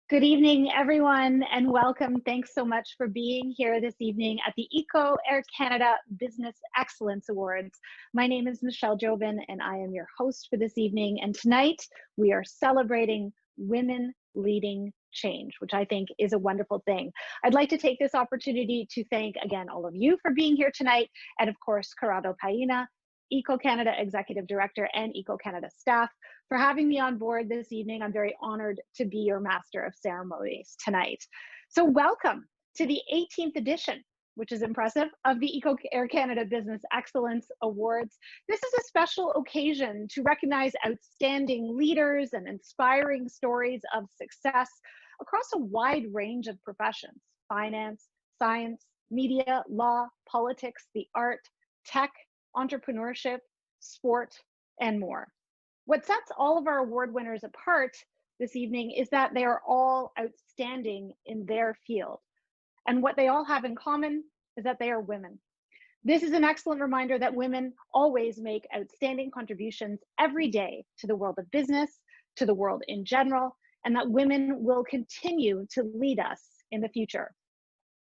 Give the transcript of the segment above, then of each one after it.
Good evening, everyone, and welcome. Thanks so much for being here this evening at the ICCO Air Canada Business Excellence Awards. My name is Michelle Jobin, and I am your host for this evening. And tonight, we are celebrating women leading change, which I think is a wonderful thing. I'd like to take this opportunity to thank, again, all of you for being here tonight, and of course, Corrado Paina, ICCO Canada Executive Director, and ICCO Canada staff for having me on board this evening. I'm very honored to be your master of ceremonies tonight. So welcome to the 18th edition, which is impressive, of the ICCO Air Canada Business Excellence Awards. This is a special occasion to recognize outstanding leaders and inspiring stories of success across a wide range of professions: finance, science, media, law, politics, the art, tech, entrepreneurship, sport, and more. What sets all of our award winners apart this evening is that they are all outstanding in their field. And what they all have in common is that they are women. This is an excellent reminder that women always make outstanding contributions every day to the world of business, to the world in general, and that women will continue to lead us in the future.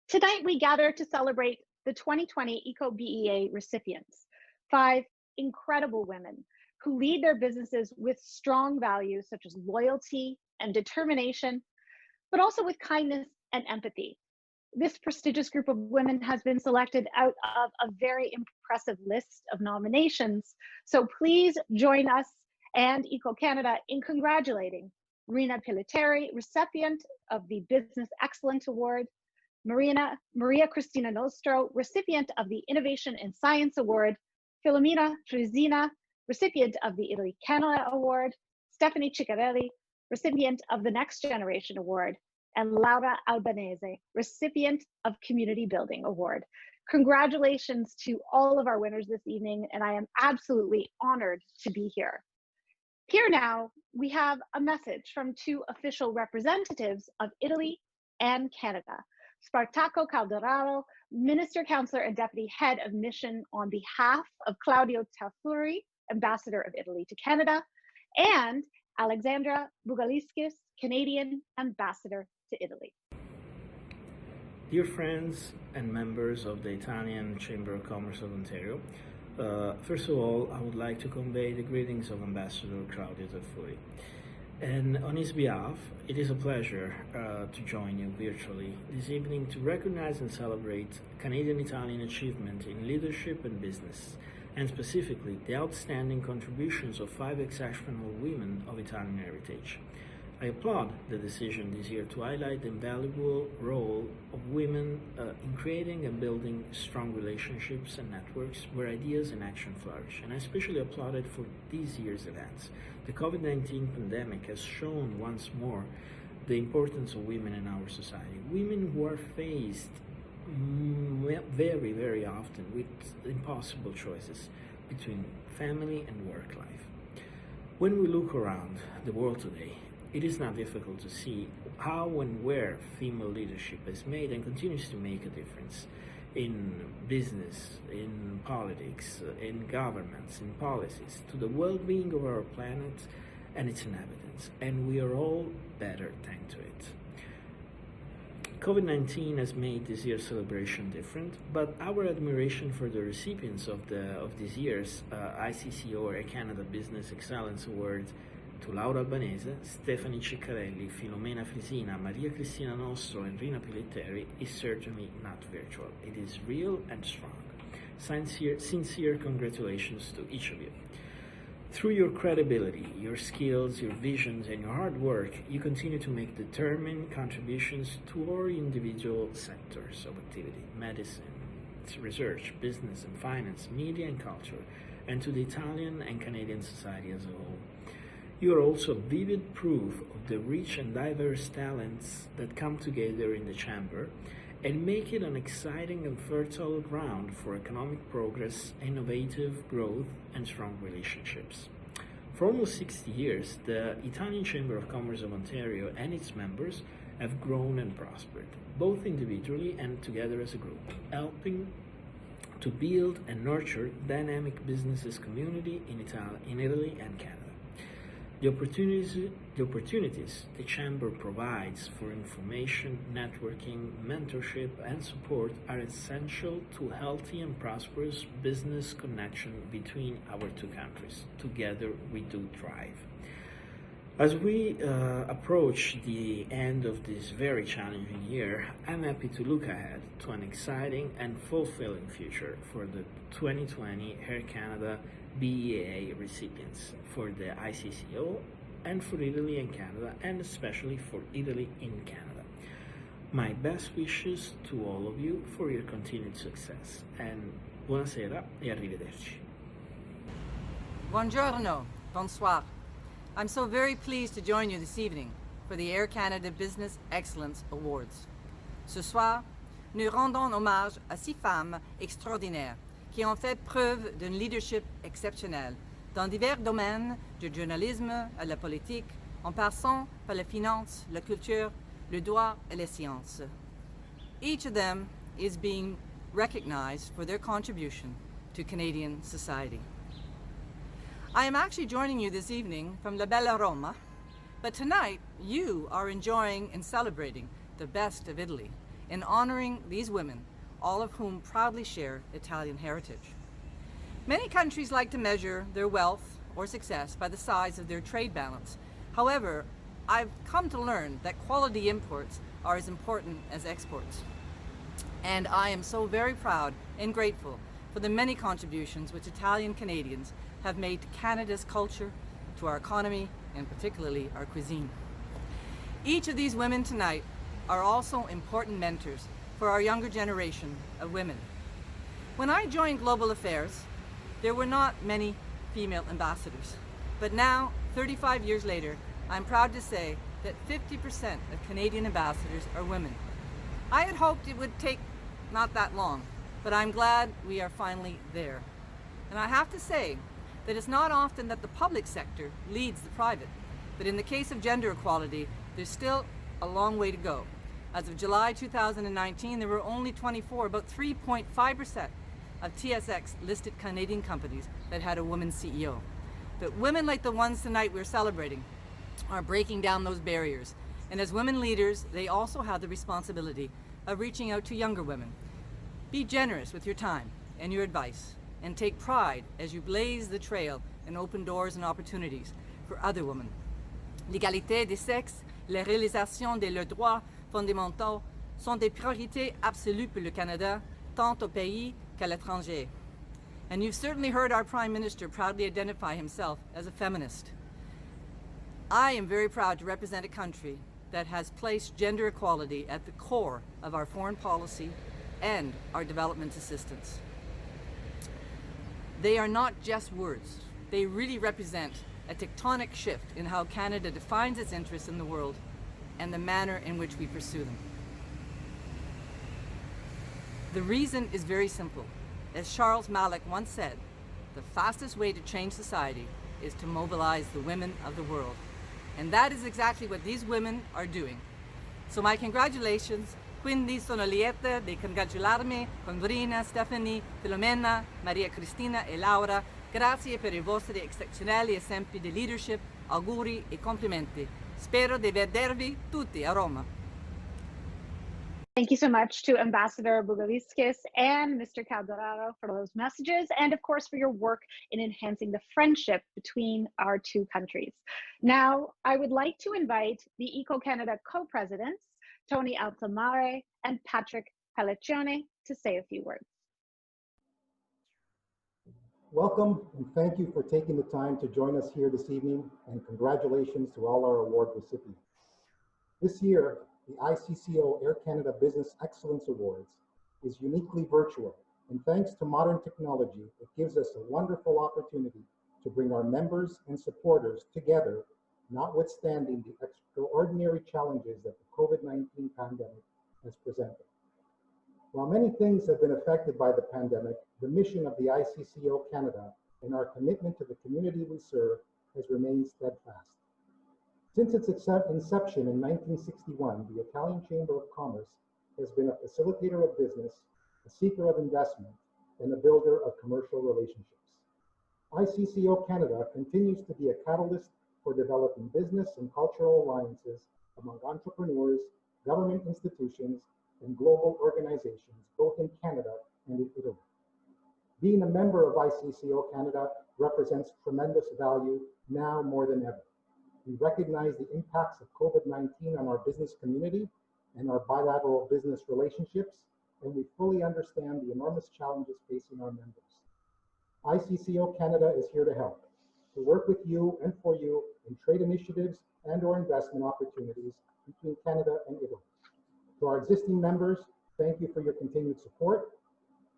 Tonight, we gather to celebrate the 2020 ICCO BEA recipients, 5 incredible women who lead their businesses with strong values such as loyalty and determination, but also with kindness and empathy. This prestigious group of women has been selected out of a very impressive list of nominations. So please join us and ICCO Canada in congratulating Rina Piliteri, recipient of the Business Excellence Award; Maria Cristina Nostro, recipient of the Innovation in Science Award; Filomena Trezina, recipient of the Italy Canada Award; Stephanie Ciccarelli, recipient of the Next Generation Award; and Laura Albanese, recipient of Community Building Award. Congratulations to all of our winners this evening, and I am absolutely honored to be here. Here now, we have a message from 2 official representatives of Italy and Canada. Spartaco Calderaro, Minister, Counselor, and Deputy Head of Mission on behalf of Claudio Tafuri, Ambassador of Italy to Canada, and Alexandra Bugaliskis, Canadian Ambassador to Italy. Dear friends and members of the Italian Chamber of Commerce of Ontario, first of all, I would like to convey the greetings of Ambassador Claudio Tafuri. And on his behalf, it is a pleasure to join you virtually this evening to recognize and celebrate Canadian-Italian achievement in leadership and business, and specifically the outstanding contributions of 5 exceptional women of Italian heritage. I applaud the decision this year to highlight the invaluable role of women in creating and building strong relationships and networks where ideas and action flourish, and I especially applaud it for this year's events. The COVID-19 pandemic has shown once more the importance of women in our society. Women who are faced very, very often with impossible choices between family and work life. When we look around the world today, it is not difficult to see how and where female leadership has made and continues to make a difference in business, in politics, in governments, in policies, to the well-being of our planet and its inhabitants. And we are all better thanks to it. COVID-19 has made this year's celebration different, but our admiration for the recipients of this year's ICCO Air Canada Business Excellence Award to Laura Albanese, Stephanie Ciccarelli, Filomena Frisina, Maria Cristina Nostro, and Rina Piliteri is certainly not virtual. It is real and strong. Sincere congratulations to each of you. Through your credibility, your skills, your visions, and your hard work, you continue to make determined contributions to our individual sectors of activity: medicine, research, business and finance, media and culture, and to the Italian and Canadian society as a whole. You are also vivid proof of the rich and diverse talents that come together in the Chamber and make it an exciting and fertile ground for economic progress, innovative growth, and strong relationships. For almost 60 years, the Italian Chamber of Commerce of Ontario and its members have grown and prospered, both individually and together as a group, helping to build and nurture dynamic businesses community in Italy and Canada. The opportunities the Chamber provides for information, networking, mentorship, and support are essential to healthy and prosperous business connection between our two countries. Together we do thrive. As we approach the end of this very challenging year, I'm happy to look ahead to an exciting and fulfilling future for the 2020 Air Canada BEAA recipients, for the ICCO, and for Italy and Canada, and especially for Italy in Canada. My best wishes to all of you for your continued success, and buonasera e arrivederci. Buongiorno, bonsoir. I'm so very pleased to join you this evening for the Air Canada Business Excellence Awards. Ce soir, nous rendons hommage à 6 femmes extraordinaires qui ont fait preuve d'un leadership exceptionnel dans divers domaines, du journalisme à la politique, en passant par la finance, la culture, le droit et les sciences. Each of them is being recognized for their contribution to Canadian society. I am actually joining you this evening from La Bella Roma, but tonight you are enjoying and celebrating the best of Italy in honoring these women, all of whom proudly share Italian heritage. Many countries like to measure their wealth or success by the size of their trade balance. However, I've come to learn that quality imports are as important as exports. And I am so very proud and grateful for the many contributions which Italian Canadians have made to Canada's culture, to our economy, and particularly our cuisine. Each of these women tonight are also important mentors for our younger generation of women. When I joined Global Affairs, there were not many female ambassadors. But now, 35 years later, I'm proud to say that 50% of Canadian ambassadors are women. I had hoped it would take not that long, but I'm glad we are finally there. And I have to say that it's not often that the public sector leads the private, but in the case of gender equality, there's still a long way to go. As of July 2019, there were only 24, about 3.5% of TSX listed Canadian companies that had a woman CEO. But women like the ones tonight we're celebrating are breaking down those barriers. And as women leaders, they also have the responsibility of reaching out to younger women. Be generous with your time and your advice, and take pride as you blaze the trail and open doors and opportunities for other women. L'égalité des sexes, la réalisation de leurs droits fondamentaux sont des priorités absolues pour le Canada, tant au pays qu'à l'étranger. And you've certainly heard our Prime Minister proudly identify himself as a feminist. I am very proud to represent a country that has placed gender equality at the core of our foreign policy and our development assistance. They are not just words. They really represent a tectonic shift in how Canada defines its interests in the world and the manner in which we pursue them. The reason is very simple. As Charles Malik once said, the fastest way to change society is to mobilize the women of the world. And that is exactly what these women are doing. So my congratulations. Quindi sono lieta di congratularmi con Brina, Stephanie, Filomena, Maria Cristina e Laura. Grazie per i vostri eccezionali esempi di leadership, auguri e complimenti. Spero di vedervi tutti a Roma. Thank you so much to Ambassador Bugaliskis and Mr. Calderaro for those messages, and of course for your work in enhancing the friendship between our two countries. Now, I would like to invite the ICCO Canada co-presidents, Tony Altamare and Patrick Pelleccione, to say a few words. Welcome, and thank you for taking the time to join us here this evening, and congratulations to all our award recipients. This year, the ICCO Air Canada Business Excellence Awards is uniquely virtual, and thanks to modern technology, it gives us a wonderful opportunity to bring our members and supporters together, notwithstanding the extraordinary challenges that the COVID-19 pandemic has presented. While many things have been affected by the pandemic, the mission of the ICCO Canada and our commitment to the community we serve has remained steadfast. Since its inception in 1961, the Italian Chamber of Commerce has been a facilitator of business, a seeker of investment, and a builder of commercial relationships. ICCO Canada continues to be a catalyst for developing business and cultural alliances among entrepreneurs, government institutions, and global organizations, both in Canada and in Italy. Being a member of ICCO Canada represents tremendous value now more than ever. We recognize the impacts of COVID-19 on our business community and our bilateral business relationships, and we fully understand the enormous challenges facing our members. ICCO Canada is here to help, to work with you and for you in trade initiatives and/or investment opportunities between Canada and Italy. To our existing members, thank you for your continued support.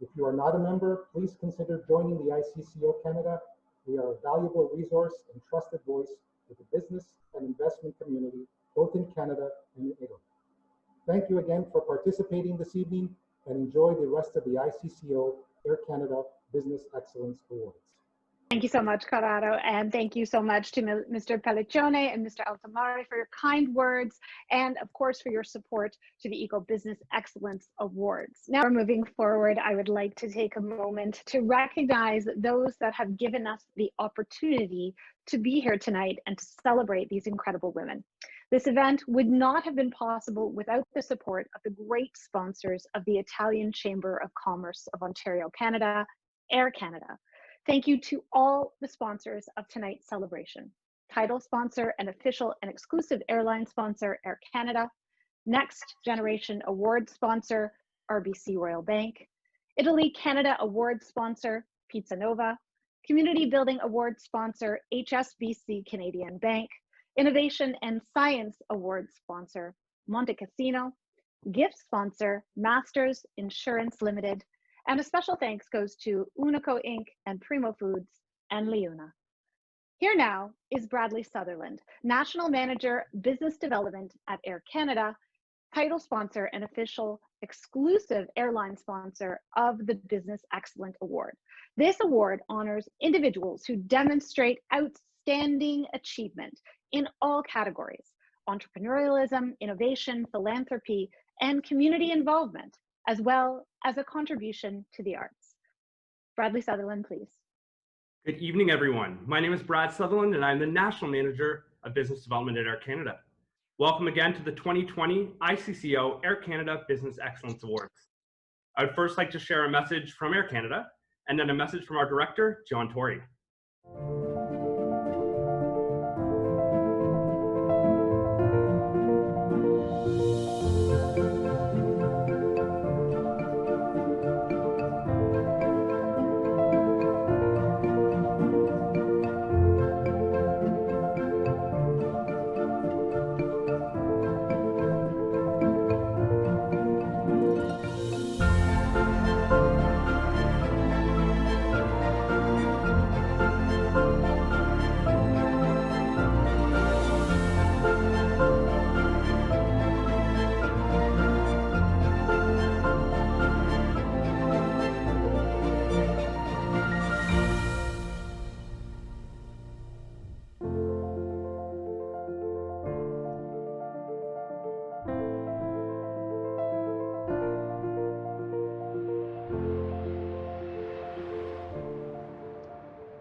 If you are not a member, please consider joining the ICCO Canada. We are a valuable resource and trusted voice for the business and investment community, both in Canada and in Italy. Thank you again for participating this evening, and enjoy the rest of the ICCO Air Canada Business Excellence Awards. Thank you so much, Corrado, and thank you so much to Mr. Pelliccione and Mr. Altamari for your kind words, and of course for your support to the ICCO Business Excellence Awards. Now, moving forward, I would like to take a moment to recognize those that have given us the opportunity to be here tonight and to celebrate these incredible women. This event would not have been possible without the support of the great sponsors of the Italian Chamber of Commerce of Ontario, Canada, Air Canada. Thank you to all the sponsors of tonight's celebration. Title sponsor and official and exclusive airline sponsor, Air Canada. Next Generation Award sponsor, RBC Royal Bank. Italy Canada Award sponsor, Pizza Nova. Community Building Award sponsor, HSBC Canadian Bank. Innovation and Science Award sponsor, Monte Cassino. Gift sponsor, Masters Insurance Limited. And a special thanks goes to Unico Inc. and Primo Foods and Leuna. Here now is Bradley Sutherland, National Manager, Business Development at Air Canada, title sponsor and official exclusive airline sponsor of the Business Excellence Award. This award honors individuals who demonstrate outstanding achievement in all categories: entrepreneurialism, innovation, philanthropy, and community involvement, as well as a contribution to the arts. Bradley Sutherland, please. Good evening, everyone. My name is Brad Sutherland, and I'm the National Manager of Business Development at Air Canada. Welcome again to the 2020 ICCO Air Canada Business Excellence Awards. I would first like to share a message from Air Canada, and then a message from our director, John Torrey.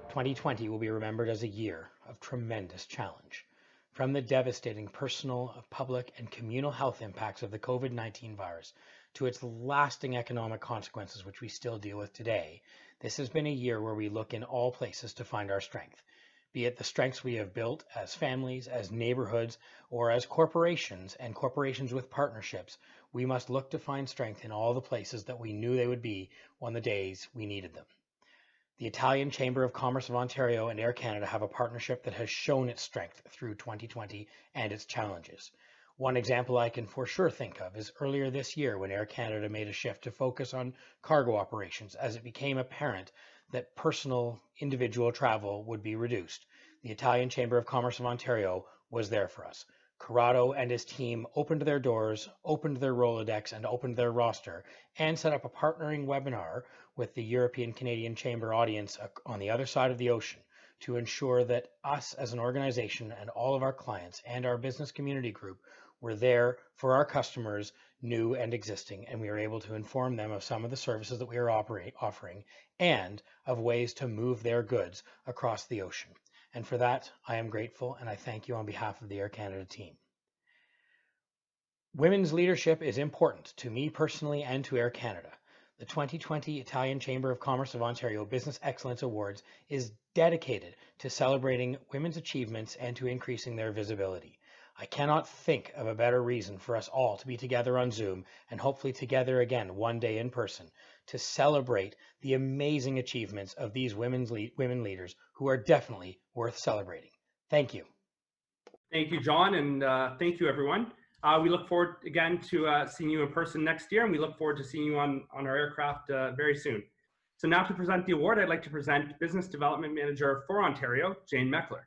2020 will be remembered as a year of tremendous challenge. From the devastating personal, public, and communal health impacts of the COVID-19 virus to its lasting economic consequences, which we still deal with today, this has been a year where we look in all places to find our strength, be it the strengths we have built as families, as neighborhoods, or as corporations and corporations with partnerships. We must look to find strength in all the places that we knew they would be on the days we needed them. The Italian Chamber of Commerce of Ontario and Air Canada have a partnership that has shown its strength through 2020 and its challenges. One example I can for sure think of is earlier this year when Air Canada made a shift to focus on cargo operations as it became apparent that personal individual travel would be reduced. The Italian Chamber of Commerce of Ontario was there for us. Corrado and his team opened their doors, opened their Rolodex, and opened their roster, and set up a partnering webinar with the European Canadian Chamber audience on the other side of the ocean to ensure that us as an organization and all of our clients and our business community group were there for our customers, new and existing, and we were able to inform them of some of the services that we are offering and of ways to move their goods across the ocean. And for that, I am grateful and I thank you on behalf of the Air Canada team. Women's leadership is important to me personally and to Air Canada. The 2020 Italian Chamber of Commerce of Ontario Business Excellence Awards is dedicated to celebrating women's achievements and to increasing their visibility. I cannot think of a better reason for us all to be together on Zoom and hopefully together again one day in person to celebrate the amazing achievements of these women leaders who are definitely worth celebrating. Thank you. Thank you, John, and thank you, everyone. We look forward again to seeing you in person next year, and we look forward to seeing you on our aircraft very soon. So now to present the award, I'd like to present Business Development Manager for Ontario, Jane Meckler.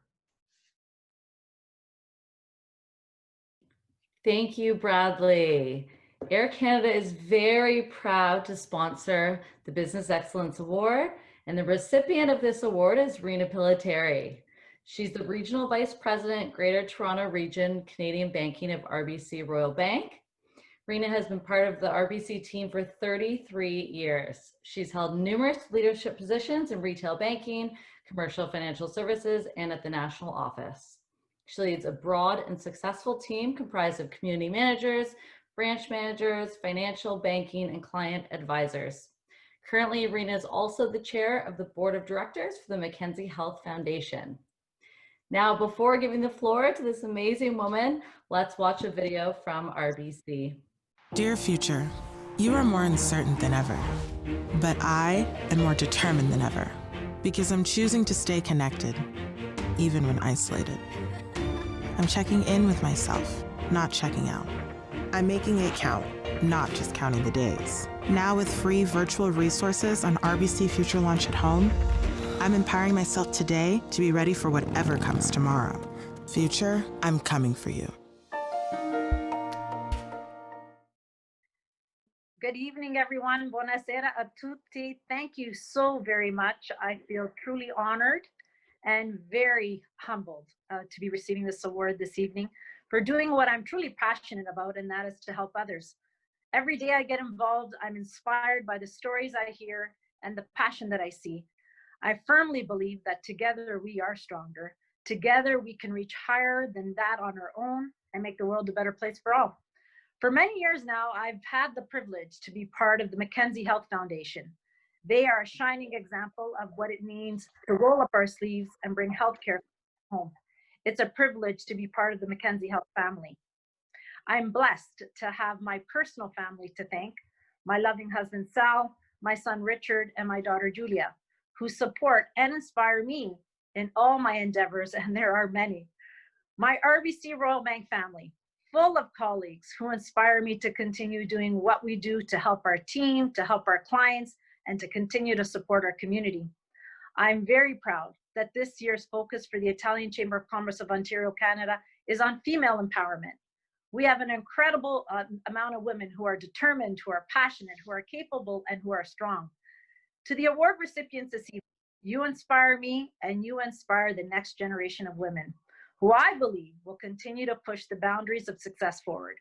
Thank you, Bradley. Air Canada is very proud to sponsor the Business Excellence Award, and the recipient of this award is Rena Pilateri. She's the Regional Vice President, Greater Toronto Region, Canadian Banking of RBC Royal Bank. Rena has been part of the RBC team for 33 years. She's held numerous leadership positions in retail banking, commercial financial services, and at the national office. She leads a broad and successful team comprised of community managers, branch managers, financial, banking, and client advisors. Currently, Rena is also the chair of the board of directors for the Mackenzie Health Foundation. Now, before giving the floor to this amazing woman, let's watch a video from RBC. Dear future, you are more uncertain than ever, but I am more determined than ever because I'm choosing to stay connected, even when isolated. I'm checking in with myself, not checking out. I'm making it count, not just counting the days. Now with free virtual resources on RBC Future Launch at Home, I'm empowering myself today to be ready for whatever comes tomorrow. Future, I'm coming for you. Good evening, everyone. Buonasera a tutti. Thank you so very much. I feel truly honored and very humbled to be receiving this award this evening for doing what I'm truly passionate about, and that is to help others. Every day I get involved, I'm inspired by the stories I hear and the passion that I see. I firmly believe that together we are stronger. Together we can reach higher than that on our own and make the world a better place for all. For many years now, I've had the privilege to be part of the Mackenzie Health Foundation. They are a shining example of what it means to roll up our sleeves and bring healthcare home. It's a privilege to be part of the Mackenzie Health family. I'm blessed to have my personal family to thank, my loving husband Sal, my son Richard, and my daughter Julia, who support and inspire me in all my endeavors, and there are many. My RBC Royal Bank family, full of colleagues who inspire me to continue doing what we do to help our team, to help our clients, and to continue to support our community. I'm very proud that this year's focus for the Italian Chamber of Commerce of Ontario, Canada, is on female empowerment. We have an incredible amount of women who are determined, who are passionate, who are capable, and who are strong. To the award recipients this evening, you inspire me and you inspire the next generation of women, who I believe will continue to push the boundaries of success forward.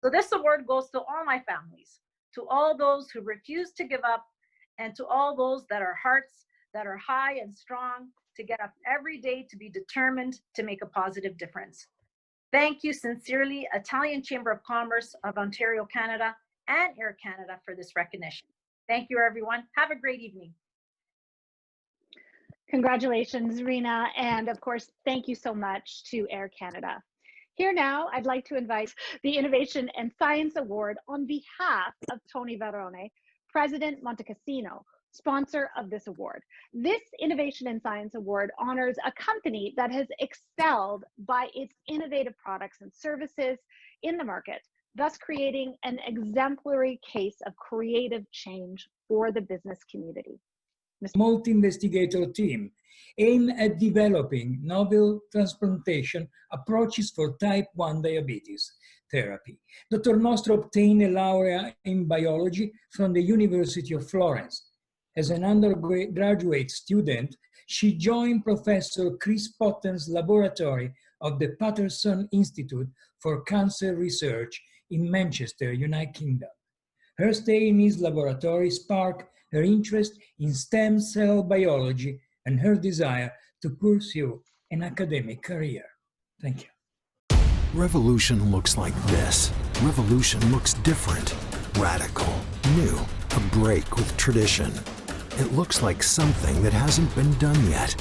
So this award goes to all my families, to all those who refuse to give up, and to all those that are hearts that are high and strong to get up every day to be determined to make a positive difference. Thank you sincerely, Italian Chamber of Commerce of Ontario, Canada, and Air Canada for this recognition. Thank you, everyone. Have a great evening. Congratulations, Rena. And of course, thank you so much to Air Canada. Here now, I'd like to invite the Innovation and Science Award on behalf of Tony Varone, President Montecassino, sponsor of this award. This Innovation and Science Award honors a company that has excelled by its innovative products and services in the market, thus creating an exemplary case of creative change for the business community. Multi-investigator team aimed at developing novel transplantation approaches for type 1 diabetes therapy. Dr. Nostro obtained a laurea in biology from the University of Florence. As an undergraduate student, she joined Professor Chris Potten's laboratory of the Patterson Institute for Cancer Research in Manchester, United Kingdom. Her stay in his laboratory sparked her interest in stem cell biology and her desire to pursue an academic career. Thank you. Revolution looks like this. Revolution looks different, radical, new, a break with tradition. It looks like something that hasn't been done yet.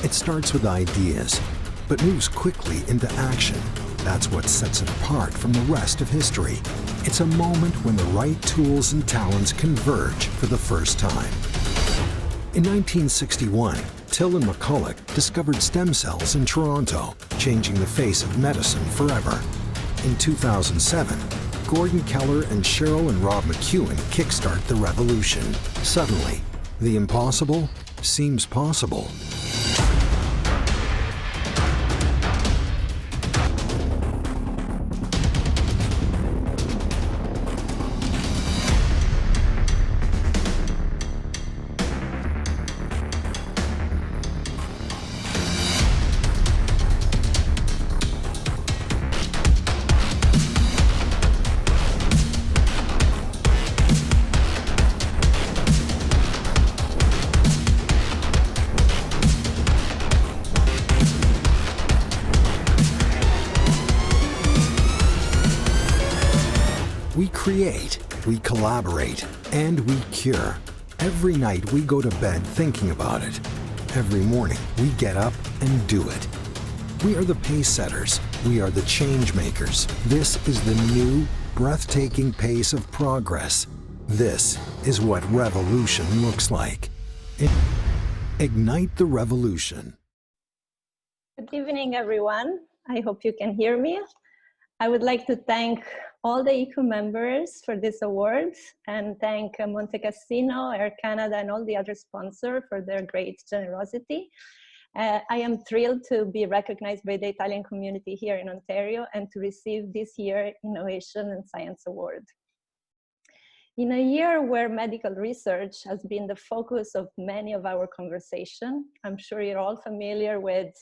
It starts with ideas, but moves quickly into action. That's what sets it apart from the rest of history. It's a moment when the right tools and talents converge for the first time. In 1961, Till and McCulloch discovered stem cells in Toronto, changing the face of medicine forever. In 2007, Gordon Keller and Cheryl and Rob McEwen kickstart the revolution. Suddenly, the impossible seems possible. We create, we collaborate, and we cure. Every night we go to bed thinking about it. Every morning we get up and do it. We are the pace setters. We are the change makers. This is the new, breathtaking pace of progress. This is what revolution looks like. Ignite the revolution. Good evening, everyone. I hope you can hear me. I would like to thank all the ICCO members for this award and thank Monte Cassino, Air Canada, and all the other sponsors for their great generosity. I am thrilled to be recognized by the Italian community here in Ontario and to receive this year's Innovation and Science Award. In a year where medical research has been the focus of many of our conversation, I'm sure you're all familiar with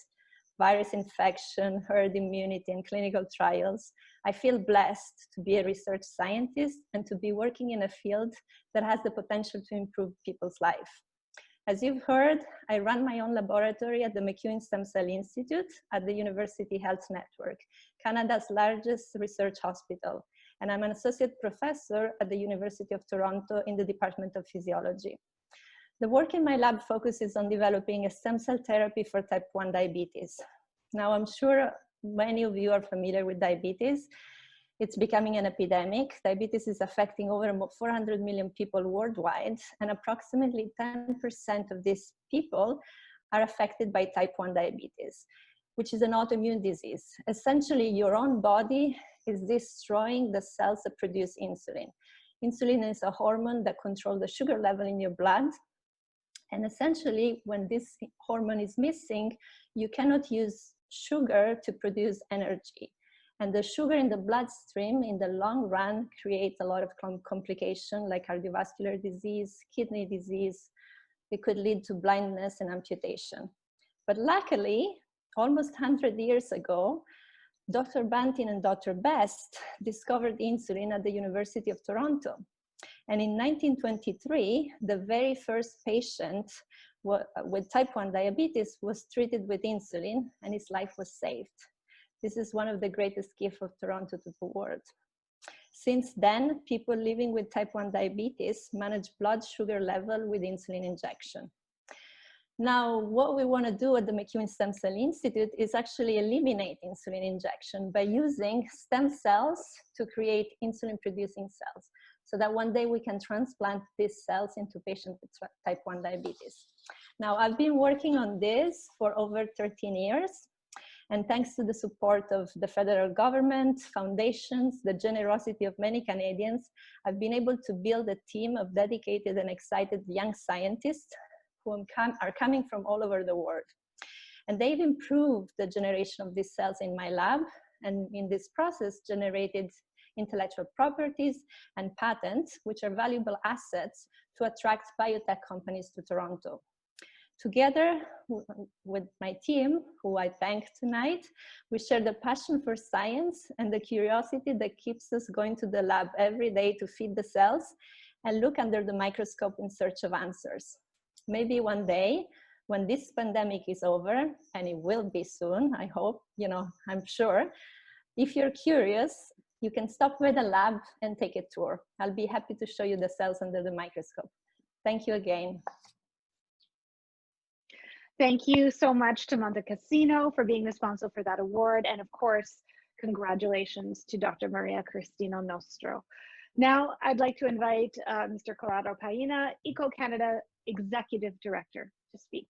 virus infection, herd immunity, and clinical trials. I feel blessed to be a research scientist and to be working in a field that has the potential to improve people's life. As you've heard, I run my own laboratory at the McEwen Stem Cell Institute at the University Health Network, Canada's largest research hospital. And I'm an associate professor at the University of Toronto in the Department of Physiology. The work in my lab focuses on developing a stem cell therapy for type 1 diabetes. Now, I'm sure many of you are familiar with diabetes. It's becoming an epidemic. Diabetes is affecting over 400 million people worldwide, and approximately 10% of these people are affected by type 1 diabetes, which is an autoimmune disease. Essentially, your own body is destroying the cells that produce insulin. Insulin is a hormone that controls the sugar level in your blood. And essentially, when this hormone is missing, you cannot use sugar to produce energy. And the sugar in the bloodstream in the long run creates a lot of complications like cardiovascular disease, kidney disease. It could lead to blindness and amputation. But luckily, almost 100 years ago, Dr. Bantin and Dr. Best discovered insulin at the University of Toronto. And in 1923, the very first patient with type 1 diabetes was treated with insulin and his life was saved. This is one of the greatest gifts of Toronto to the world. Since then, people living with type 1 diabetes manage blood sugar level with insulin injection. Now, what we want to do at the McEwen Stem Cell Institute is actually eliminate insulin injection by using stem cells to create insulin-producing cells, so that one day we can transplant these cells into patients with type 1 diabetes. Now, I've been working on this for over 13 years, and thanks to the support of the federal government, foundations, the generosity of many Canadians, I've been able to build a team of dedicated and excited young scientists who are coming from all over the world. And they've improved the generation of these cells in my lab, and in this process generated intellectual properties and patents, which are valuable assets to attract biotech companies to Toronto. Together with my team, who I thank tonight, we share the passion for science and the curiosity that keeps us going to the lab every day to feed the cells and look under the microscope in search of answers. Maybe one day when this pandemic is over, and it will be soon, I hope, I'm sure, if you're curious, you can stop by the lab and take a tour. I'll be happy to show you the cells under the microscope. Thank you again. Thank you so much to Monte Cassino for being responsible for that award. And of course, congratulations to Dr. Maria Cristina Nostro. Now, I'd like to invite Mr. Corrado Paina, ICCO Canada Executive Director, to speak.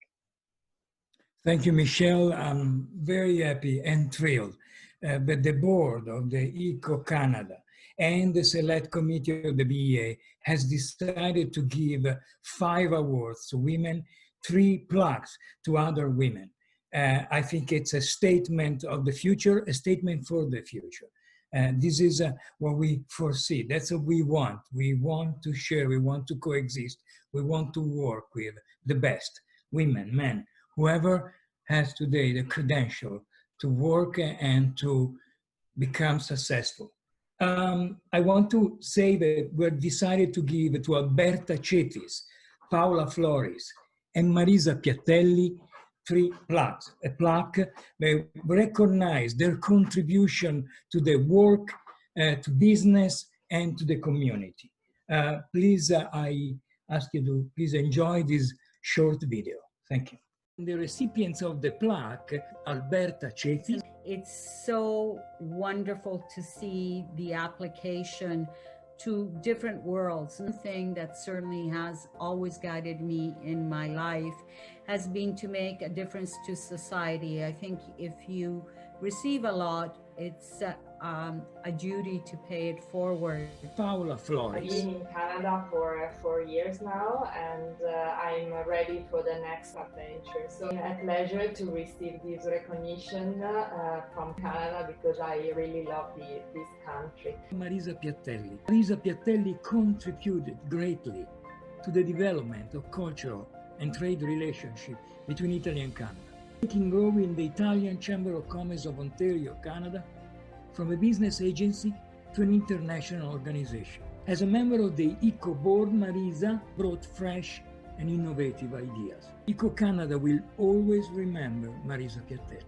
Thank you, Michelle. I'm very happy and thrilled that the board of the ICCO Canada and the Select Committee of the BEA has decided to give 5 awards to women, 3 plaques to other women. I think it's a statement of the future, a statement for the future. This is what we foresee. That's what we want. We want to share, we want to coexist, we want to work with the best, women, men, whoever has today the credential to work and to become successful. I want to say that we're decided to give to Alberta Cetis, Paola Flores, and Marisa Piattelli 3 plaques. A plaque that recognize their contribution to the work, to business, and to the community. Please, I ask you to please enjoy this short video. Thank you. The recipients of the plaque, Alberta Cetis. It's so wonderful to see the application to different worlds. One thing that certainly has always guided me in my life has been to make a difference to society. I think if you receive a lot, it's a duty to pay it forward. Paola Flores. I've been in Canada for 4 years now, and I'm ready for the next adventure. So it's a pleasure to receive this recognition from Canada because I really love this country. Marisa Piattelli. Marisa Piattelli contributed greatly to the development of cultural and trade relationship between Italy and Canada, making growth in the Italian Chamber of Commerce of Ontario, Canada, from a business agency to an international organization. As a member of the ICCO board, Marisa brought fresh and innovative ideas. ICCO Canada will always remember Marisa Piattelli.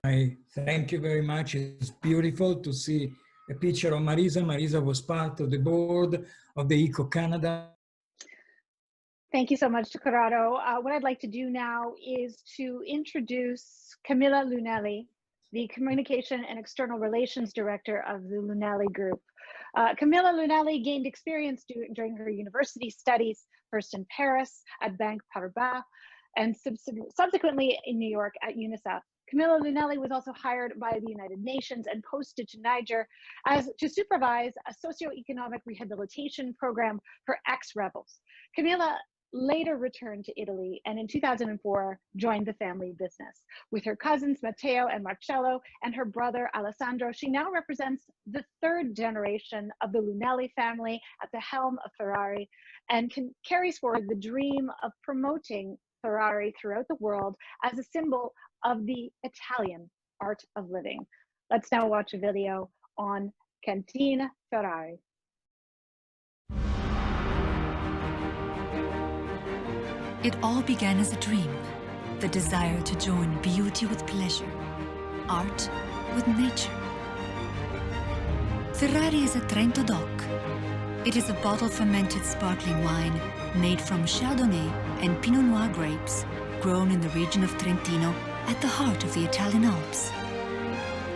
I thank you very much. It's beautiful to see a picture of Marisa. Marisa was part of the board of the ICCO Canada. Thank you so much, Corrado. What I'd like to do now is to introduce Camilla Lunelli, the Communication and External Relations Director of the Lunelli Group. Camilla Lunelli gained experience during her university studies, first in Paris at Banque Paribas, and subsequently in New York at UNICEF. Camilla Lunelli was also hired by the United Nations and posted to Niger to supervise a socioeconomic rehabilitation program for ex-rebels. Camilla later returned to Italy and in 2004 joined the family business. With her cousins Matteo and Marcello and her brother Alessandro, she now represents the 3rd generation of the Lunelli family at the helm of Ferrari and carries forward the dream of promoting Ferrari throughout the world as a symbol of the Italian art of living. Let's now watch a video on Cantina Ferrari. It all began as a dream, the desire to join beauty with pleasure, art with nature. Ferrari is a Trento DOC. It is a bottle-fermented sparkling wine made from Chardonnay and Pinot Noir grapes, grown in the region of Trentino at the heart of the Italian Alps.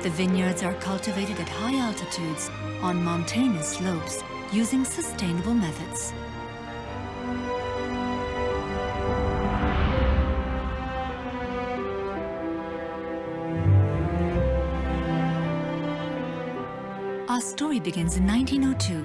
The vineyards are cultivated at high altitudes on mountainous slopes using sustainable methods. Our story begins in 1902.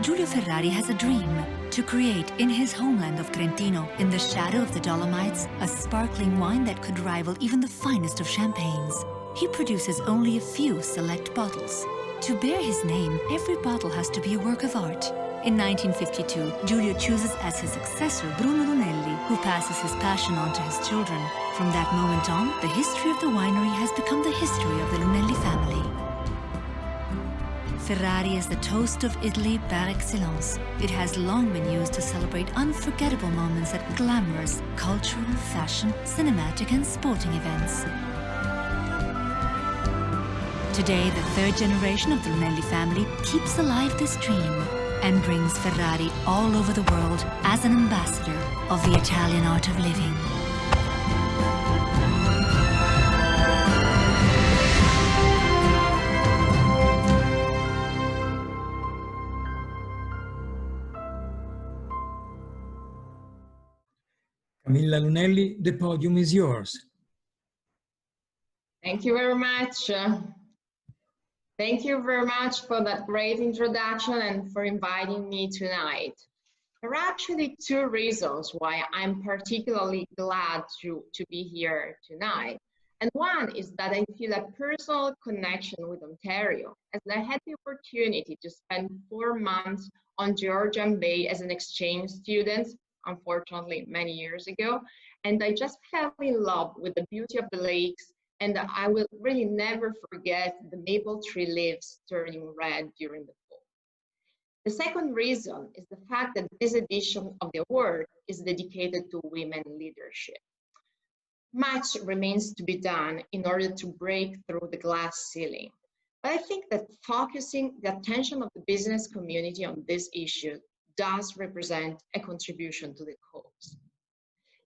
Giulio Ferrari has a dream to create in his homeland of Trentino, in the shadow of the Dolomites, a sparkling wine that could rival even the finest of champagnes. He produces only a few select bottles. To bear his name, every bottle has to be a work of art. In 1952, Giulio chooses as his successor Bruno Lunelli, who passes his passion on to his children. From that moment on, the history of the winery has become the history of the Lunelli family. Ferrari is the toast of Italy par excellence. It has long been used to celebrate unforgettable moments at glamorous, cultural, fashion, cinematic and sporting events. Today, the third generation of the Lunelli family keeps alive this dream and brings Ferrari all over the world as an ambassador of the Italian art of living. Camilla Lunelli, the podium is yours. Thank you very much. Thank you very much for that great introduction and for inviting me tonight. There are actually two reasons why I'm particularly glad to be here tonight. And one is that I feel a personal connection with Ontario, as I had the opportunity to spend 4 months on Georgian Bay as an exchange student, unfortunately many years ago, and I just fell in love with the beauty of the lakes, and I will really never forget the maple tree leaves turning red during the fall. The second reason is the fact that this edition of the award is dedicated to women leadership. Much remains to be done in order to break through the glass ceiling. But I think that focusing the attention of the business community on this issue does represent a contribution to the cause.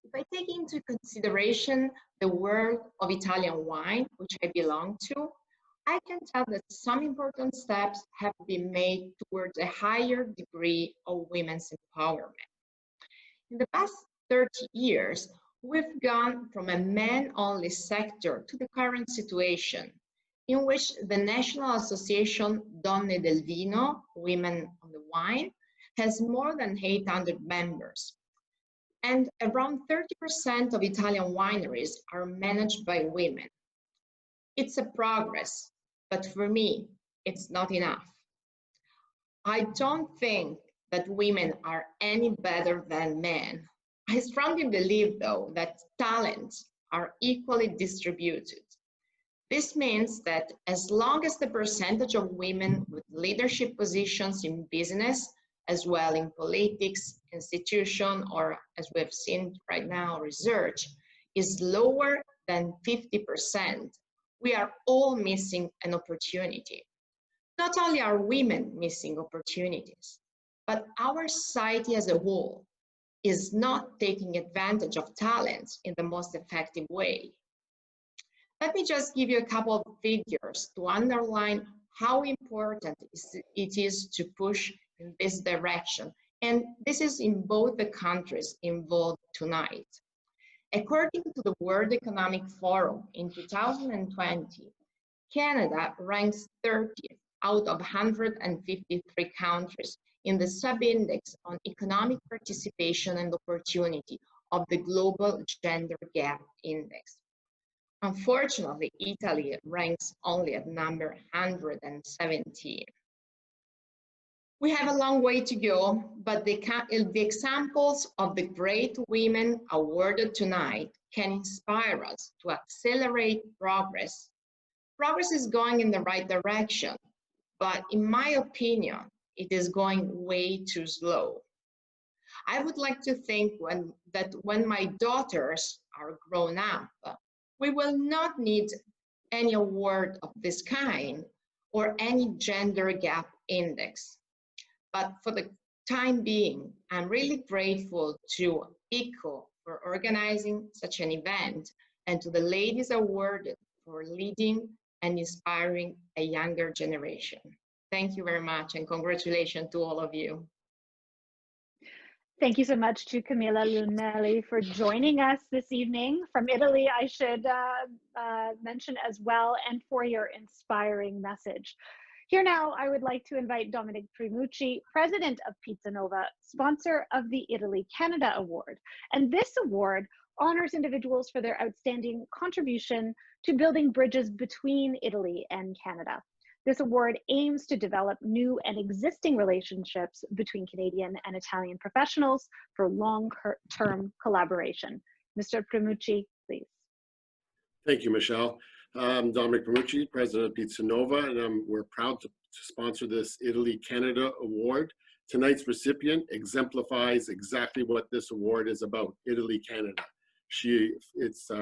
If I take into consideration the world of Italian wine, which I belong to, I can tell that some important steps have been made towards a higher degree of women's empowerment. In the past 30 years, we've gone from a men-only sector to the current situation, in which the National Association Donne del Vino, Women of the Wine, has more than 800 members. And around 30% of Italian wineries are managed by women. It's a progress, but for me, it's not enough. I don't think that women are any better than men. I strongly believe, though, that talents are equally distributed. This means that as long as the percentage of women with leadership positions in business, as well in politics, institution, or as we've seen right now, research, is lower than 50%, we are all missing an opportunity. Not only are women missing opportunities, but our society as a whole is not taking advantage of talents in the most effective way. Let me just give you a couple of figures to underline how important it is to push in this direction. And this is in both the countries involved tonight. According to the World Economic Forum in 2020, Canada ranks 30th out of 153 countries in the sub-index on economic participation and opportunity of the Global Gender Gap Index. Unfortunately, Italy ranks only at number 117. We have a long way to go, but the examples of the great women awarded tonight can inspire us to accelerate progress. Progress is going in the right direction, but in my opinion, it is going way too slow. I would like to think that when my daughters are grown up, we will not need any award of this kind or any gender gap index. But for the time being, I'm really grateful to ICCO for organizing such an event and to the ladies awarded for leading and inspiring a younger generation. Thank you very much and congratulations to all of you. Thank you so much to Camilla Lunelli for joining us this evening from Italy, I should mention as well, and for your inspiring message. Here now, I would like to invite Dominic Primucci, president of Pizza Nova, sponsor of the Italy Canada Award. And this award honors individuals for their outstanding contribution to building bridges between Italy and Canada. This award aims to develop new and existing relationships between Canadian and Italian professionals for long-term collaboration. Mr. Primucci, please. Thank you, Michelle. I'm Dominic Pamucci, president of Pizza Nova, and we're proud to sponsor this Italy Canada Award. Tonight's recipient exemplifies exactly what this award is about, Italy Canada.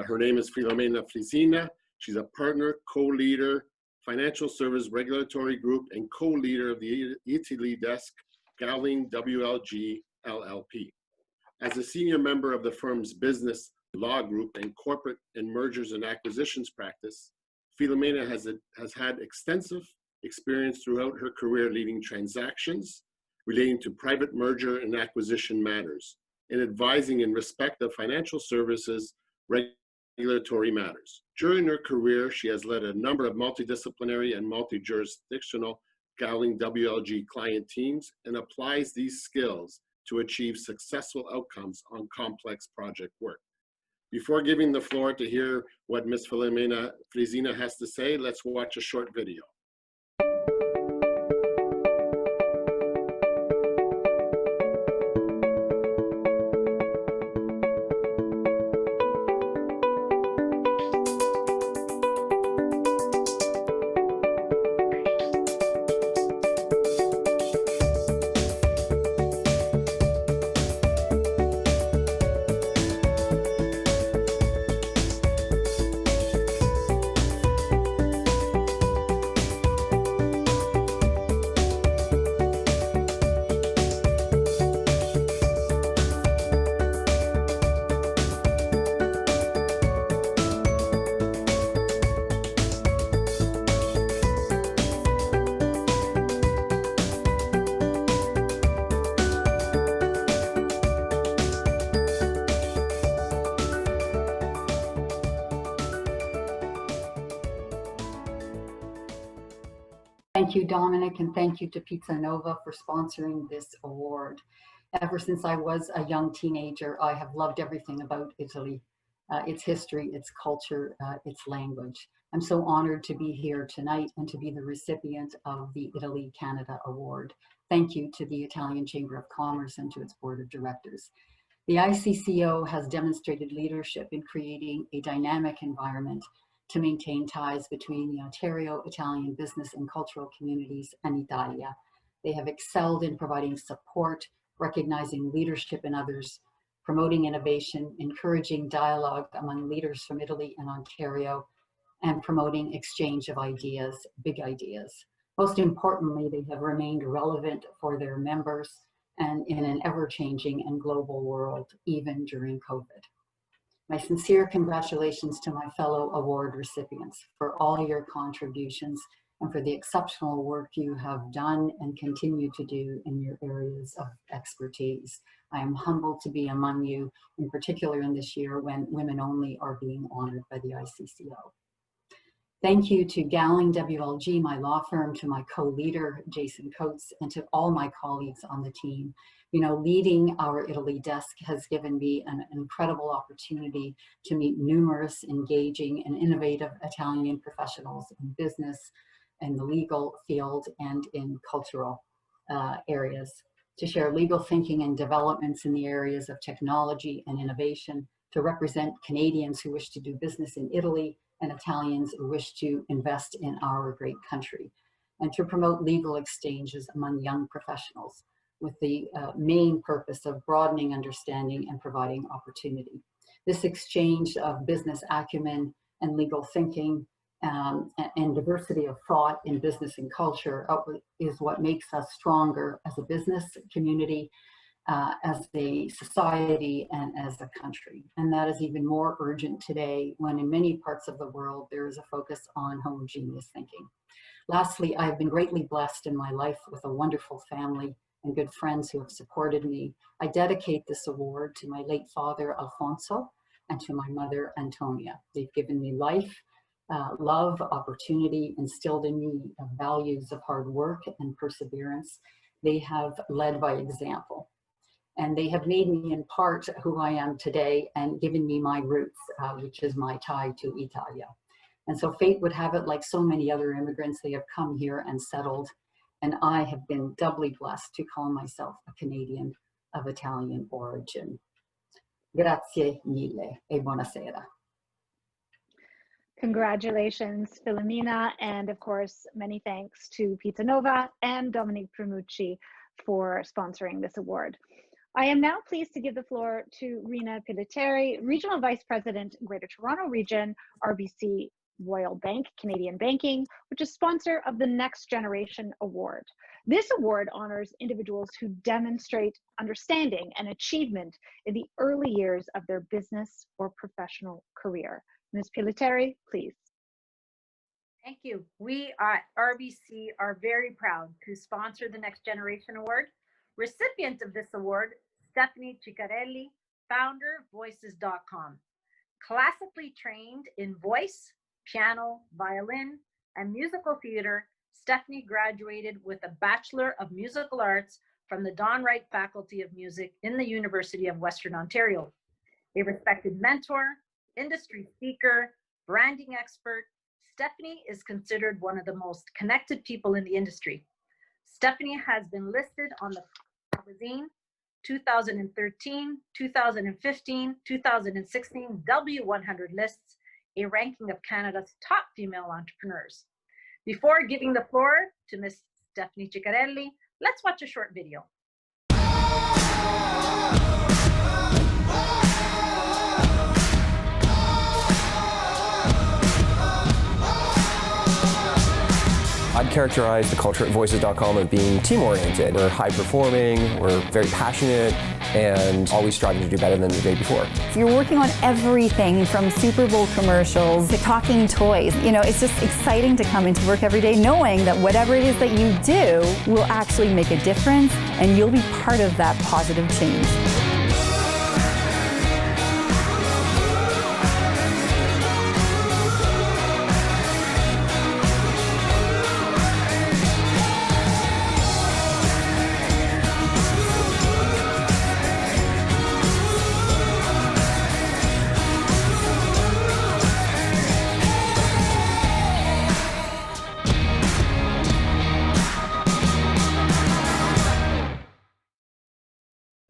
Her name is Filomena Frisina. She's a partner, co-leader, financial service regulatory group, and co-leader of the Italy desk, Gowling WLG LLP. As a senior member of the firm's business law group and corporate and mergers and acquisitions practice, Filomena has had extensive experience throughout her career leading transactions relating to private merger and acquisition matters and advising in respect of financial services regulatory matters. During her career, she has led a number of multidisciplinary and multi-jurisdictional Gowling WLG client teams and applies these skills to achieve successful outcomes on complex project work. Before giving the floor to hear what Ms. Filomena Frisina has to say, let's watch a short video. Thank you, Dominic, and thank you to Pizza Nova for sponsoring this award. Ever since I was a young teenager, I have loved everything about Italy, its history, its culture, its language. I'm so honored to be here tonight and to be the recipient of the Italy Canada Award. Thank you to the Italian Chamber of Commerce and to its board of directors. The ICCO has demonstrated leadership in creating a dynamic environment to maintain ties between the Ontario Italian business and cultural communities and Italia. They have excelled in providing support, recognizing leadership in others, promoting innovation, encouraging dialogue among leaders from Italy and Ontario, and promoting exchange of ideas, big ideas. Most importantly, they have remained relevant for their members and in an ever-changing and global world, even during COVID. My sincere congratulations to my fellow award recipients for all your contributions and for the exceptional work you have done and continue to do in your areas of expertise. I am humbled to be among you, in particular in this year when women only are being honored by the ICCO. Thank you to Gowling WLG, my law firm, to my co-leader, Jason Coates, and to all my colleagues on the team. You know, leading our Italy desk has given me an incredible opportunity to meet numerous engaging and innovative Italian professionals in business, in the legal field, and in cultural areas, to share legal thinking and developments in the areas of technology and innovation, to represent Canadians who wish to do business in Italy and Italians who wish to invest in our great country, and to promote legal exchanges among young professionals with the main purpose of broadening understanding and providing opportunity. This exchange of business acumen and legal thinking and diversity of thought in business and culture is what makes us stronger as a business community, as a society, and as a country. And that is even more urgent today when in many parts of the world there is a focus on homogeneous thinking. Lastly, I have been greatly blessed in my life with a wonderful family and good friends who have supported me. I dedicate this award to my late father, Alfonso, and to my mother, Antonia. They've given me life, love, opportunity, instilled in me values of hard work and perseverance. They have led by example. And they have made me in part who I am today and given me my roots, which is my tie to Italia. And so fate would have it, like so many other immigrants, they have come here and settled. And I have been doubly blessed to call myself a Canadian of Italian origin. Grazie mille e buonasera. Congratulations, Filomena, and of course, many thanks to Pizza Nova and Dominique Primucci for sponsoring this award. I am now pleased to give the floor to Rena Pelletieri, Regional Vice President, Greater Toronto Region, RBC Royal Bank, Canadian Banking, which is sponsor of the Next Generation Award. This award honors individuals who demonstrate understanding and achievement in the early years of their business or professional career. Ms. Pelletieri, please. Thank you. We at RBC are very proud to sponsor the Next Generation Award. Recipient of this award, Stephanie Ciccarelli, founder of Voices.com. Classically trained in voice, piano, violin, and musical theater, Stephanie graduated with a Bachelor of Musical Arts from the Don Wright Faculty of Music in the University of Western Ontario. A respected mentor, industry speaker, branding expert, Stephanie is considered one of the most connected people in the industry. Stephanie has been listed on the magazine 2013, 2015, 2016 W100 lists, a ranking of Canada's top female entrepreneurs. Before giving the floor to Ms. Stephanie Ciccarelli, let's watch a short video. I'd characterize the culture at Voices.com as being team-oriented. We're high-performing, we're very passionate, and always striving to do better than the day before. So you're working on everything from Super Bowl commercials to talking toys. You know, it's just exciting to come into work every day knowing that whatever it is that you do will actually make a difference, and you'll be part of that positive change.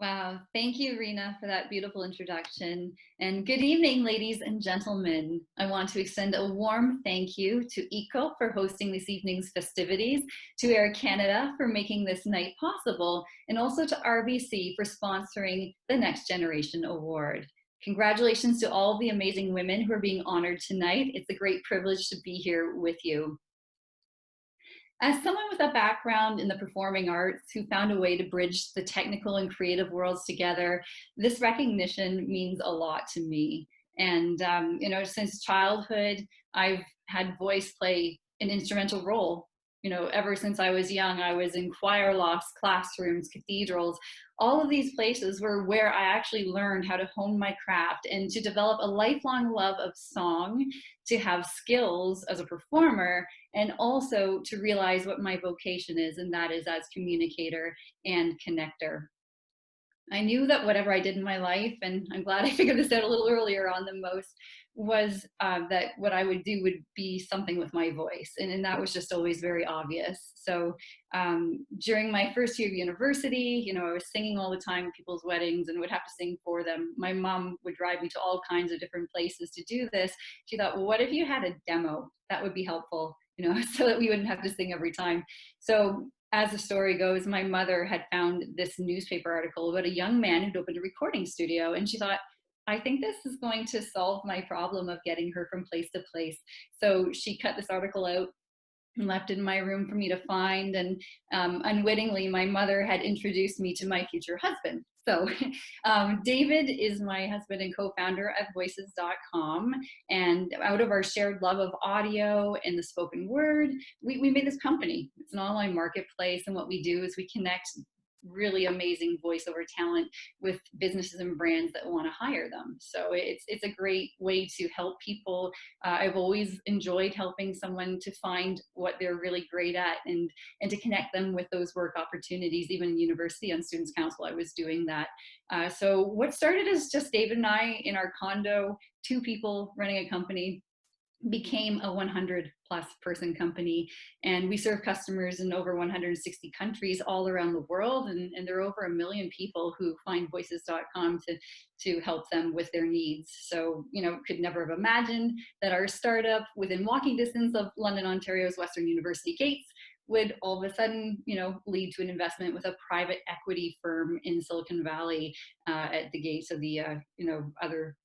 Wow, thank you, Rena, for that beautiful introduction. And good evening, ladies and gentlemen. I want to extend a warm thank you to ICCO for hosting this evening's festivities, to Air Canada for making this night possible, and also to RBC for sponsoring the Next Generation Award. Congratulations to all the amazing women who are being honored tonight. It's a great privilege to be here with you. As someone with a background in the performing arts who found a way to bridge the technical and creative worlds together, this recognition means a lot to me. And, you know, since childhood, I've had voice play an instrumental role. You know, ever since I was young, I was in choir lofts, classrooms, cathedrals. All of these places were where I actually learned how to hone my craft and to develop a lifelong love of song, to have skills as a performer, and also to realize what my vocation is, and that is as communicator and connector. I knew that whatever I did in my life, and I'm glad I figured this out a little earlier on than most, was that what I would do would be something with my voice. And that was just always very obvious. So during my first year of university, you know, I was singing all the time at people's weddings and would have to sing for them. My mom would drive me to all kinds of different places to do this. She thought, well, what if you had a demo? That would be helpful, you know, so that we wouldn't have to sing every time. So as the story goes, my mother had found this newspaper article about a young man who'd opened a recording studio, and she thought, I think this is going to solve my problem of getting her from place to place. So she cut this article out and left it in my room for me to find. And unwittingly, my mother had introduced me to my future husband. So David is my husband and co-founder of Voices.com. And out of our shared love of audio and the spoken word, we made this company. It's an online marketplace. And what we do is we connect really amazing voiceover talent with businesses and brands that want to hire them. So it's a great way to help people. I've always enjoyed helping someone to find what they're really great at and to connect them with those work opportunities. Even in university on Students Council, I was doing that. So what started as just David and I in our condo, 2 people running a company, became a 100+ person company, and we serve customers in over 160 countries all around the world, and there are over 1 million people who find voices.com to help them with their needs. So, you know, could never have imagined that our startup within walking distance of London, Ontario's Western University gates would all of a sudden, you know, lead to an investment with a private equity firm in Silicon Valley at the gates of the, you know, other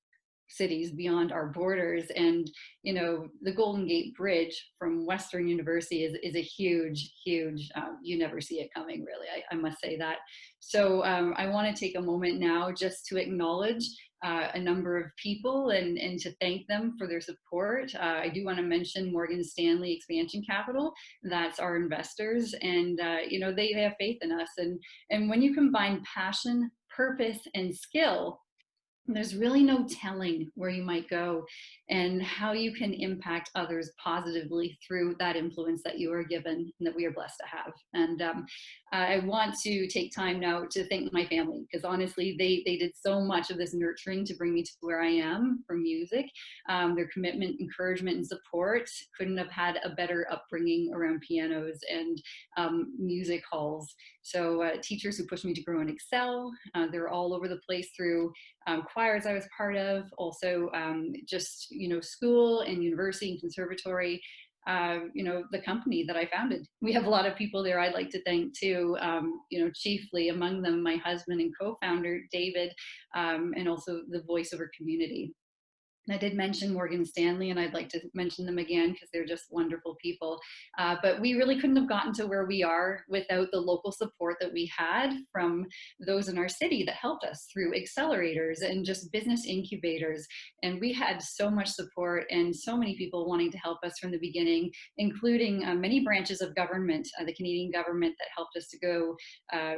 cities beyond our borders. And, you know, the Golden Gate Bridge from Western University is a huge, you never see it coming, really. I must say that. So I want to take a moment now just to acknowledge a number of people and to thank them for their support. I do want to mention Morgan Stanley Expansion Capital. That's our investors, and you know, they have faith in us. And when you combine passion, purpose, and skill, there's really no telling where you might go and how you can impact others positively through that influence that you are given and that we are blessed to have. And I want to take time now to thank my family, because honestly, they did so much of this nurturing to bring me to where I am for music. Their commitment, encouragement, and support couldn't have had a better upbringing around pianos and music halls. So teachers who pushed me to grow and excel, they're all over the place through choirs I was part of, also just, you know, school and university and conservatory, you know, the company that I founded. We have a lot of people there I'd like to thank too, you know, chiefly among them my husband and co-founder, David, and also the voiceover community. I did mention Morgan Stanley, and I'd like to mention them again because they're just wonderful people. But we really couldn't have gotten to where we are without the local support that we had from those in our city that helped us through accelerators and just business incubators. And we had so much support and so many people wanting to help us from the beginning, including many branches of government, the Canadian government that helped us to go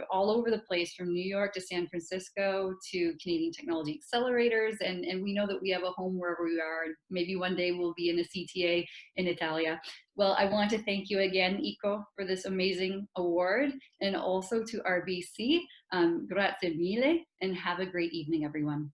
all over the place, from New York to San Francisco to Canadian Technology Accelerators. And we know that we have a home wherever we are. Maybe one day we'll be in a CTA in Italia. Well, I want to thank you again, ICCO, for this amazing award, and also to RBC. Grazie mille, and have a great evening, everyone.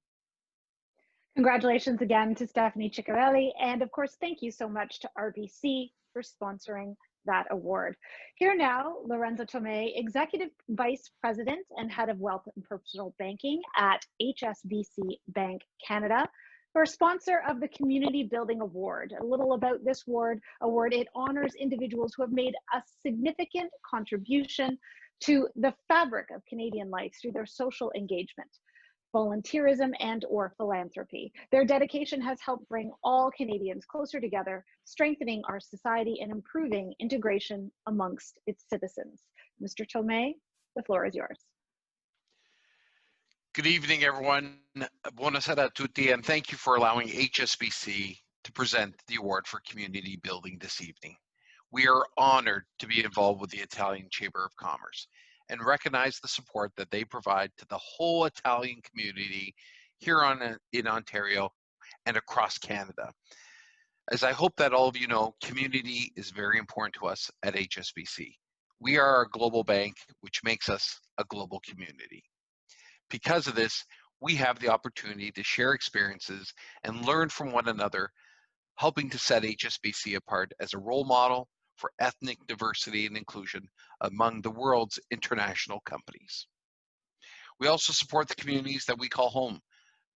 Congratulations again to Stephanie Ciccarelli, and of course, thank you so much to RBC for sponsoring that award. Here now, Lorenzo Tomei, Executive Vice President and Head of Wealth and Personal Banking at HSBC Bank Canada, for a sponsor of the Community Building Award. A little about this award, it honors individuals who have made a significant contribution to the fabric of Canadian life through their social engagement, volunteerism, and/or philanthropy. Their dedication has helped bring all Canadians closer together, strengthening our society and improving integration amongst its citizens. Mr. Tomei, the floor is yours. Good evening, everyone. Buonasera a tutti, and thank you for allowing HSBC to present the award for community building this evening. We are honored to be involved with the Italian Chamber of Commerce and recognize the support that they provide to the whole Italian community here in Ontario and across Canada. As I hope that all of you know, community is very important to us at HSBC. We are a global bank, which makes us a global community. Because of this, we have the opportunity to share experiences and learn from one another, helping to set HSBC apart as a role model for ethnic diversity and inclusion among the world's international companies. We also support the communities that we call home,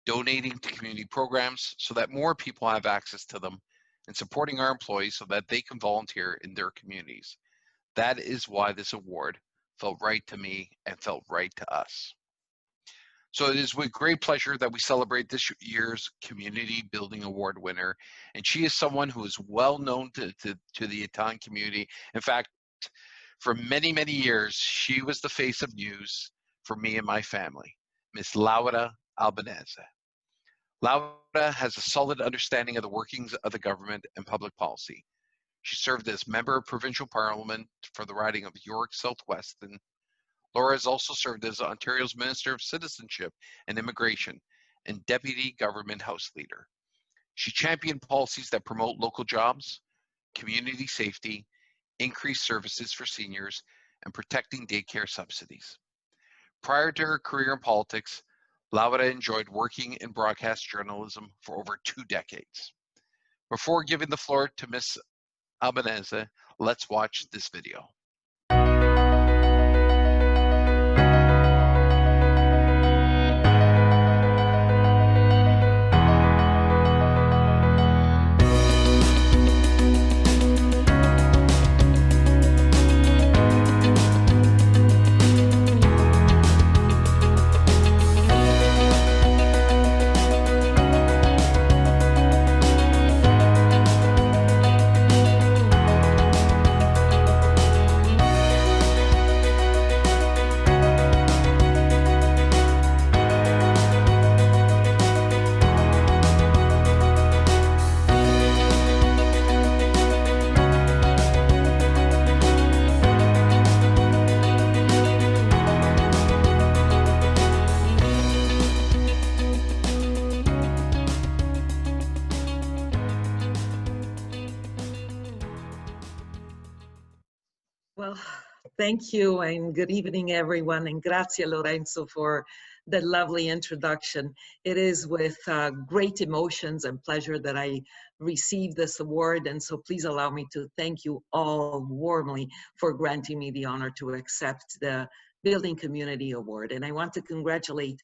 donating to community programs so that more people have access to them, and supporting our employees so that they can volunteer in their communities. That is why this award felt right to me and felt right to us. So it is with great pleasure that we celebrate this year's Community Building Award winner. And she is someone who is well known to the Italian community. In fact, for many, many years, she was the face of news for me and my family, Miss Laura Albanese. Laura has a solid understanding of the workings of the government and public policy. She served as member of provincial parliament for the riding of York Southwest, and Laura has also served as Ontario's Minister of Citizenship and Immigration and Deputy Government House Leader. She championed policies that promote local jobs, community safety, increased services for seniors, and protecting daycare subsidies. Prior to her career in politics, Laura enjoyed working in broadcast journalism for over 2 decades. Before giving the floor to Ms. Albanese, let's watch this video. Well, thank you and good evening, everyone. And grazie, Lorenzo, for that lovely introduction. It is with great emotions and pleasure that I received this award. And so please allow me to thank you all warmly for granting me the honor to accept the Building Community Award. And I want to congratulate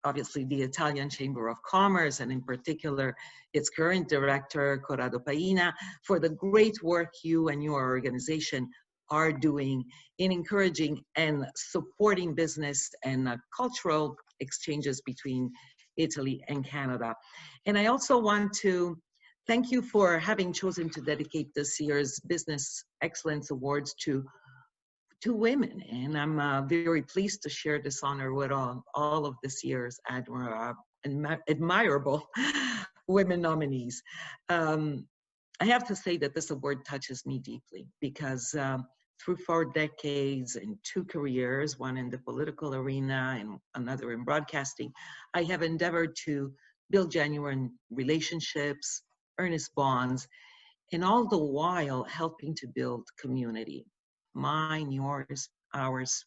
obviously the Italian Chamber of Commerce, and in particular its current director, Corrado Paina, for the great work you and your organization are doing in encouraging and supporting business and cultural exchanges between Italy and Canada. And I also want to thank you for having chosen to dedicate this year's Business Excellence Awards to women. And I'm very pleased to share this honor with all of this year's admirable women nominees. I have to say that this award touches me deeply because through 4 decades and 2 careers, one in the political arena and another in broadcasting, I have endeavored to build genuine relationships, earnest bonds, and all the while helping to build community. Mine, yours, ours.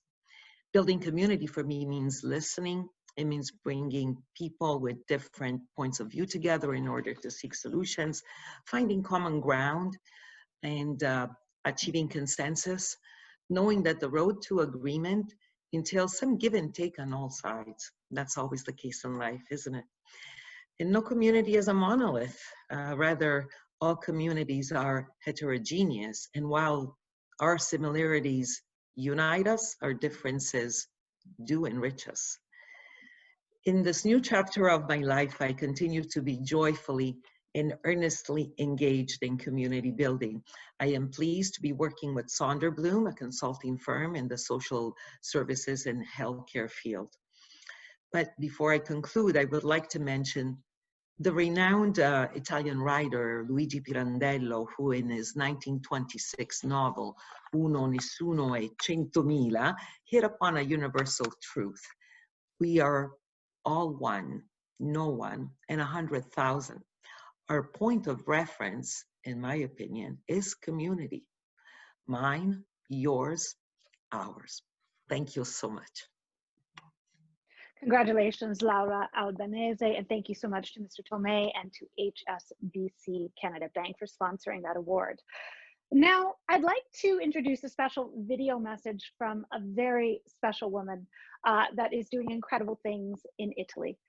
Building community for me means listening. It means bringing people with different points of view together in order to seek solutions, finding common ground, and achieving consensus, knowing that the road to agreement entails some give and take on all sides. That's always the case in life, isn't it? And no community is a monolith. Rather, all communities are heterogeneous. And while our similarities unite us, our differences do enrich us. In this new chapter of my life, I continue to be joyfully and earnestly engaged in community building. I am pleased to be working with Sonderbloom, a consulting firm in the social services and healthcare field. But before I conclude, I would like to mention the renowned Italian writer Luigi Pirandello, who in his 1926 novel, Uno, Nessuno e Centomila, hit upon a universal truth. We are all one, no one, and 100,000. Our point of reference, in my opinion, is community. Mine, yours, ours. Thank you so much. Congratulations, Laura Albanese, and thank you so much to Mr. Tomei and to HSBC Canada Bank for sponsoring that award. Now, I'd like to introduce a special video message from a very special woman that is doing incredible things in Italy.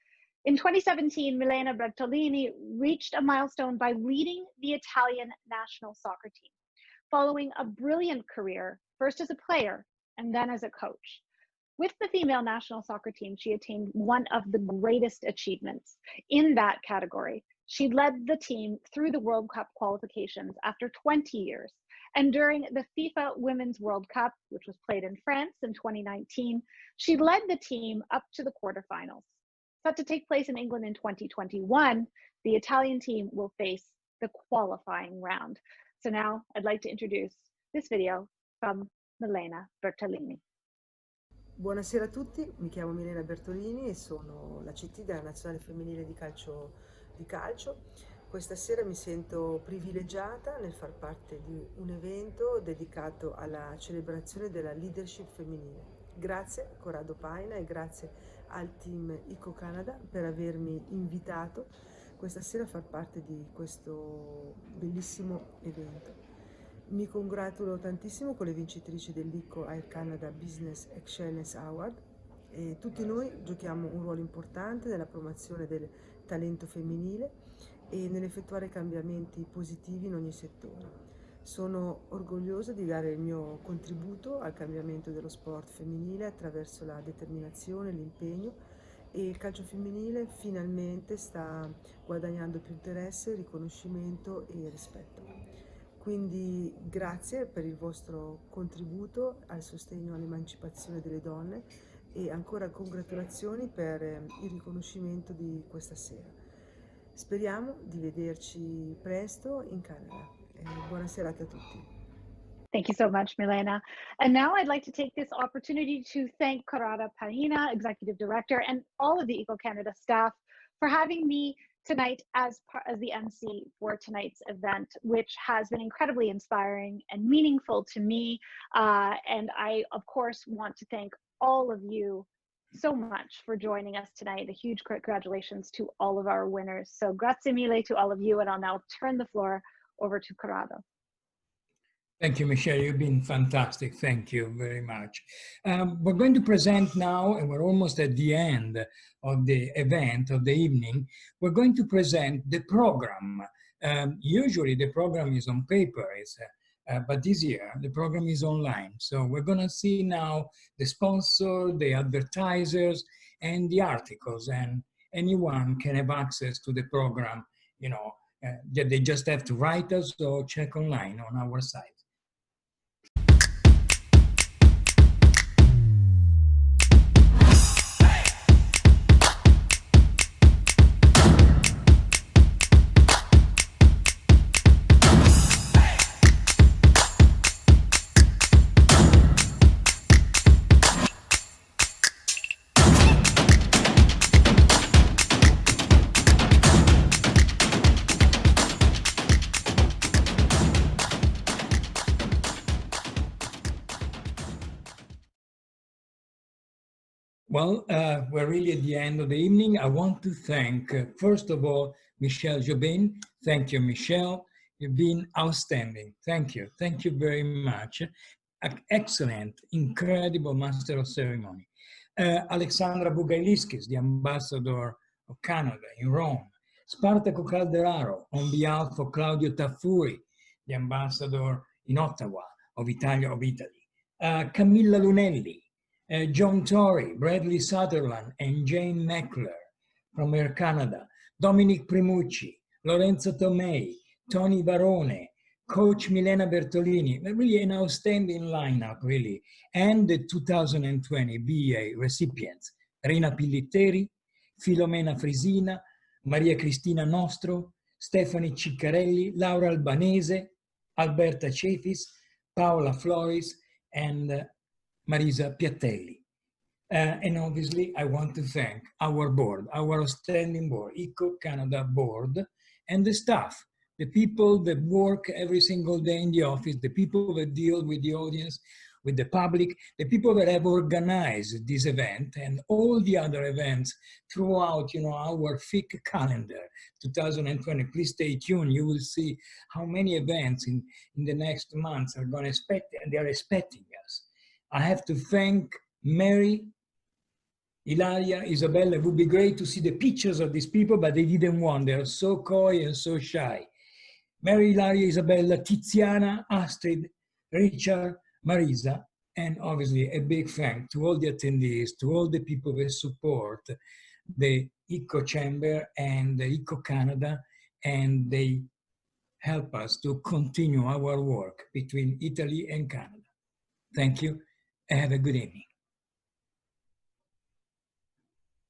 In 2017, Milena Bertolini reached a milestone by leading the Italian national soccer team, following a brilliant career, first as a player and then as a coach. With the female national soccer team, she attained one of the greatest achievements in that category. She led the team through the World Cup qualifications after 20 years. And during the FIFA Women's World Cup, which was played in France in 2019, she led the team up to the quarterfinals. Set to take place in England in 2021, the Italian team will face the qualifying round. So now I'd like to introduce this video from Milena Bertolini. Buonasera a tutti, mi chiamo Milena Bertolini e sono la CT della Nazionale Femminile di Calcio. Questa sera mi sento privilegiata nel far parte di un evento dedicato alla celebrazione della leadership femminile. Grazie Corrado Paina e grazie al team ICCO Canada per avermi invitato questa sera a far parte di questo bellissimo evento. Mi congratulo tantissimo con le vincitrici dell'ICCO Air Canada Business Excellence Award e tutti noi giochiamo un ruolo importante nella promozione del talento femminile e nell'effettuare cambiamenti positivi in ogni settore. Sono orgogliosa di dare il mio contributo al cambiamento dello sport femminile attraverso la determinazione, l'impegno, e il calcio femminile finalmente sta guadagnando più interesse, riconoscimento e rispetto. Quindi grazie per il vostro contributo al sostegno all'emancipazione delle donne e ancora congratulazioni per il riconoscimento di questa sera. Speriamo di vederci presto in Canada. Buona serata a tutti. Thank you so much, Milena. And now I'd like to take this opportunity to thank Corrada Paina, Executive Director, and all of the ECO Canada staff for having me tonight as the MC for tonight's event, which has been incredibly inspiring and meaningful to me. And I, of course, want to thank all of you so much for joining us tonight. A huge congratulations to all of our winners. So grazie mille to all of you, and I'll now turn the floor over to Corrado. Thank you, Michelle. You've been fantastic. Thank you very much. We're going to present now, and we're almost at the end of the event, of the evening. We're going to present the program. Usually the program is on paper, but this year the program is online. So we're going to see now the sponsor, the advertisers, and the articles, and anyone can have access to the program. You know, they just have to write us or check online on our site. Well, we're really at the end of the evening. I want to thank, first of all, Michelle Jobin. Thank you, Michelle. You've been outstanding. Thank you. Thank you very much. Excellent, incredible Master of Ceremony. Alexandra Bugailiskis, the Ambassador of Canada in Rome. Spartaco Calderaro, on behalf of Claudio Taffuri, the Ambassador in Ottawa of Italy. Camilla Lunelli, John Torrey, Bradley Sutherland, and Jane Meckler from Air Canada, Dominic Primucci, Lorenzo Tomei, Tony Barone, Coach Milena Bertolini, really an outstanding lineup, really, and the 2020 BA recipients, Rina Pillitteri, Filomena Frisina, Maria Cristina Nostro, Stefani Ciccarelli, Laura Albanese, Alberta Cefis, Paola Floris, and Marisa Piattelli. And obviously, I want to thank our board, our outstanding board, ECO Canada board, and the staff, the people that work every single day in the office, the people that deal with the audience, with the public, the people that have organized this event and all the other events throughout, our thick calendar, 2020. Please stay tuned. You will see how many events in the next months are going to expect, and they are expecting us. I have to thank Mary, Ilaria, Isabella. It would be great to see the pictures of these people, but they didn't want. They're so coy and so shy. Mary, Ilaria, Isabella, Tiziana, Astrid, Richard, Marisa, and obviously a big thank to all the attendees, to all the people that support the ECO Chamber and the ECO Canada, and they help us to continue our work between Italy and Canada. Thank you. Have a good evening.